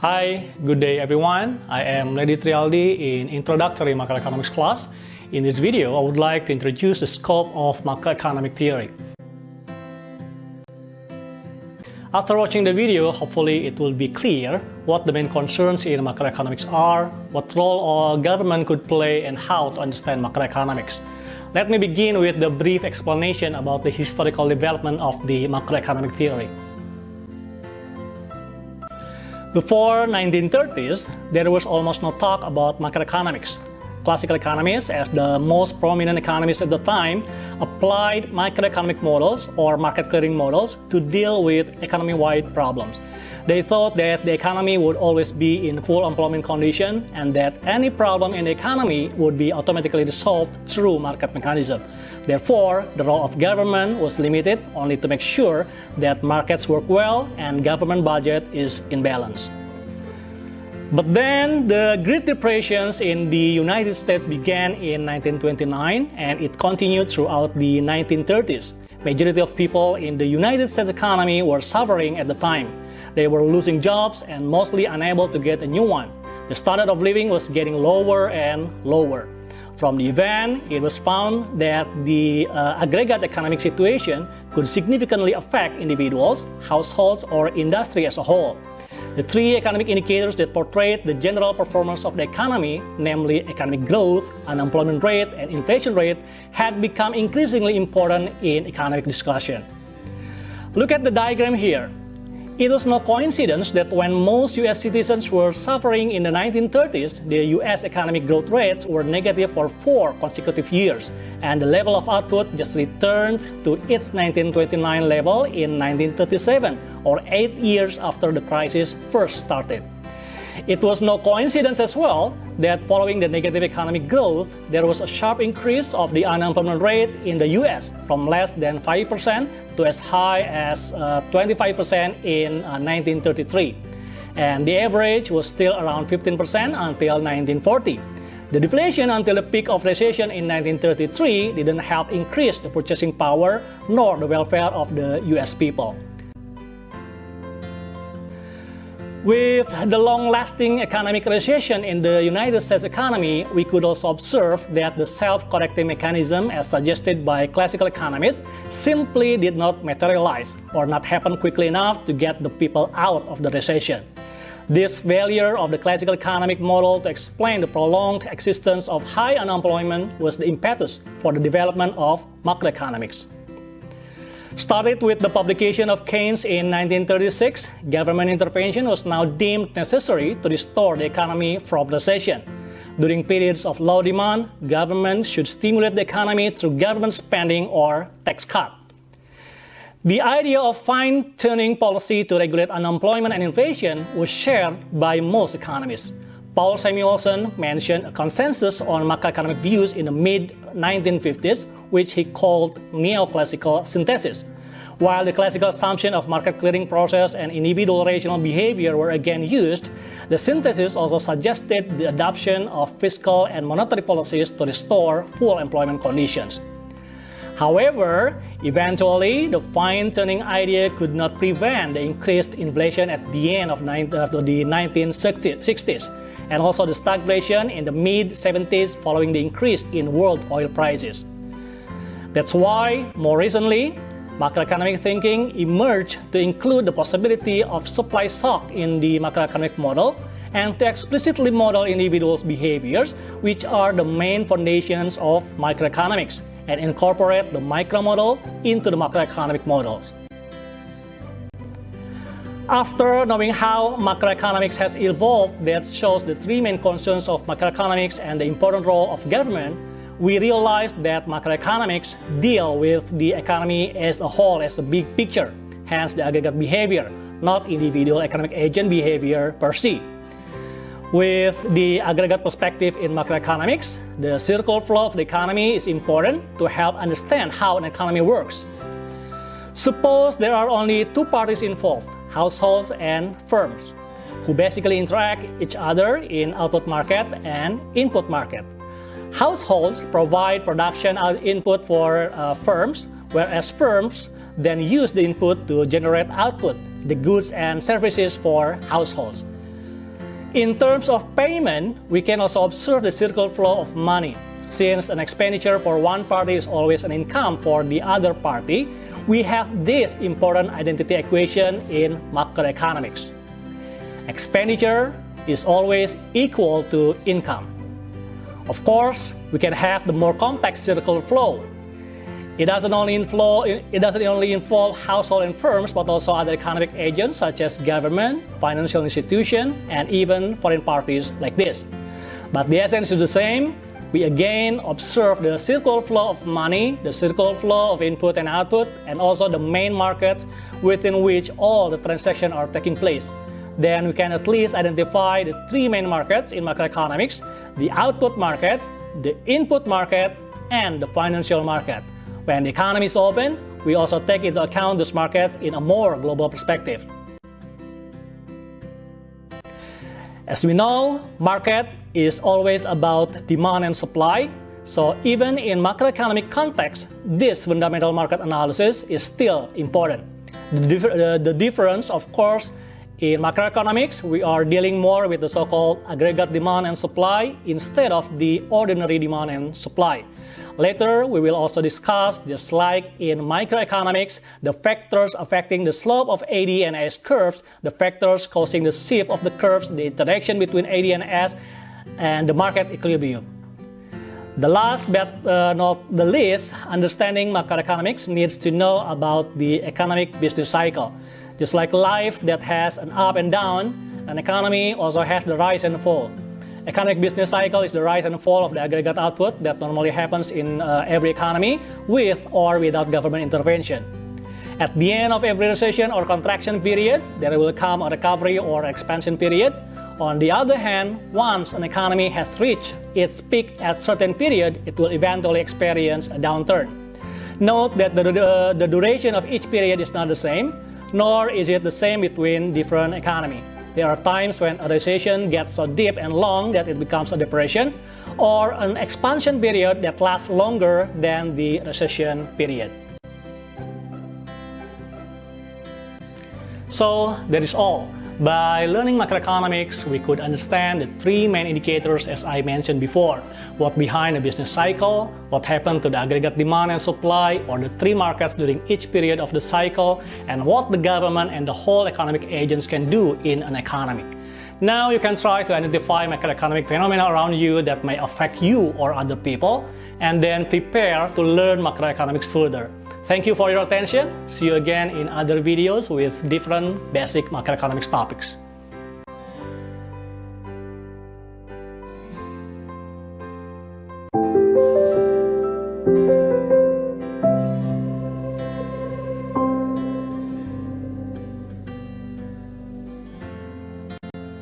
Hi, good day everyone. I am Lady Trialdi in Introductory Macroeconomics class. In this video, I would like to introduce the scope of macroeconomic theory. After watching the video, hopefully it will be clear what the main concerns in macroeconomics are, what role a government could play, and how to understand macroeconomics. Let me begin with the brief explanation about the historical development of the macroeconomic theory. Before 1930s, there was almost no talk about macroeconomics. Classical economists, as the most prominent economists at the time, applied macroeconomic models or market clearing models to deal with economy-wide problems. They thought that the economy would always be in full employment condition and that any problem in the economy would be automatically resolved through market mechanism. Therefore, the role of government was limited only to make sure that markets work well and government budget is in balance. But then the Great Depressions in the United States began in 1929 and it continued throughout the 1930s. Majority of people in the United States economy were suffering at the time. They were losing jobs and mostly unable to get a new one. The standard of living was getting lower and lower. From the event, it was found that the aggregate economic situation could significantly affect individuals, households, or industry as a whole. The three economic indicators that portrayed the general performance of the economy, namely economic growth, unemployment rate, and inflation rate, had become increasingly important in economic discussion. Look at the diagram here. It was no coincidence that when most U.S. citizens were suffering in the 1930s, the U.S. economic growth rates were negative for 4 consecutive years, and the level of output just returned to its 1929 level in 1937, or 8 years after the crisis first started. It was no coincidence as well that following the negative economic growth, there was a sharp increase of the unemployment rate in the U.S. from less than 5% to as high as 25% in 1933. And the average was still around 15% until 1940. The deflation until the peak of recession in 1933 didn't help increase the purchasing power nor the welfare of the U.S. people. With the long-lasting economic recession in the United States economy, we could also observe that the self-correcting mechanism as suggested by classical economists simply did not materialize or not happen quickly enough to get the people out of the recession. This failure of the classical economic model to explain the prolonged existence of high unemployment was the impetus for the development of macroeconomics. Started with the publication of Keynes in 1936, government intervention was now deemed necessary to restore the economy from recession. During periods of low demand, government should stimulate the economy through government spending or tax cut. The idea of fine-tuning policy to regulate unemployment and inflation was shared by most economists. Paul Samuelson mentioned a consensus on macroeconomic views in the mid-1950s, which he called neoclassical synthesis. While the classical assumption of market clearing process and individual rational behavior were again used, the synthesis also suggested the adoption of fiscal and monetary policies to restore full employment conditions. However, eventually, the fine-tuning idea could not prevent the increased inflation at the end of the 1960s, and also the stagflation in the mid-70s following the increase in world oil prices. That's why, more recently, macroeconomic thinking emerged to include the possibility of supply shock in the macroeconomic model and to explicitly model individuals' behaviors, which are the main foundations of microeconomics, and incorporate the micro model into the macroeconomic models. After knowing how macroeconomics has evolved that shows the three main concerns of macroeconomics and the important role of government, we realized that macroeconomics deal with the economy as a whole, as a big picture, hence the aggregate behavior, not individual economic agent behavior per se. With the aggregate perspective in macroeconomics, the circular flow of the economy is important to help understand how an economy works. Suppose there are only two parties involved, households and firms, who basically interact each other in output market and input market. Households provide production input for firms, whereas firms then use the input to generate output, the goods and services for households. In terms of payment, we can also observe the circular flow of money. Since an expenditure for one party is always an income for the other party, we have this important identity equation in macroeconomics. Expenditure is always equal to income. Of course, we can have the more complex circular flow. It doesn't only involve household and firms, but also other economic agents such as government, financial institutions, and even foreign parties like this. But the essence is the same. We again observe the circular flow of money, the circular flow of input and output, and also the main markets within which all the transactions are taking place. Then we can at least identify the three main markets in macroeconomics: the output market, the input market, and the financial market. When the economy is open, we also take into account these markets in a more global perspective. As we know, market is always about demand and supply. So even in macroeconomic context, this fundamental market analysis is still important. The difference, of course, in macroeconomics, we are dealing more with the so-called aggregate demand and supply instead of the ordinary demand and supply. Later, we will also discuss, just like in microeconomics, the factors affecting the slope of AD and S curves, the factors causing the shift of the curves, the interaction between AD and S, and the market equilibrium. The last but not the least, understanding macroeconomics needs to know about the economic business cycle. Just like life that has an up and down, an economy also has the rise and fall. Economic business cycle is the rise and fall of the aggregate output that normally happens in every economy with or without government intervention. At the end of every recession or contraction period, there will come a recovery or expansion period. On the other hand, once an economy has reached its peak at a certain period, it will eventually experience a downturn. Note that the duration of each period is not the same, nor is it the same between different economies. There are times when a recession gets so deep and long that it becomes a depression, or an expansion period that lasts longer than the recession period. So that is all. By learning macroeconomics, we could understand the three main indicators as I mentioned before: what behind the business cycle, what happened to the aggregate demand and supply, or the three markets during each period of the cycle, and what the government and the whole economic agents can do in an economy. Now you can try to identify macroeconomic phenomena around you that may affect you or other people, and then prepare to learn macroeconomics further. Thank you for your attention. See you again in other videos with different basic macroeconomics topics.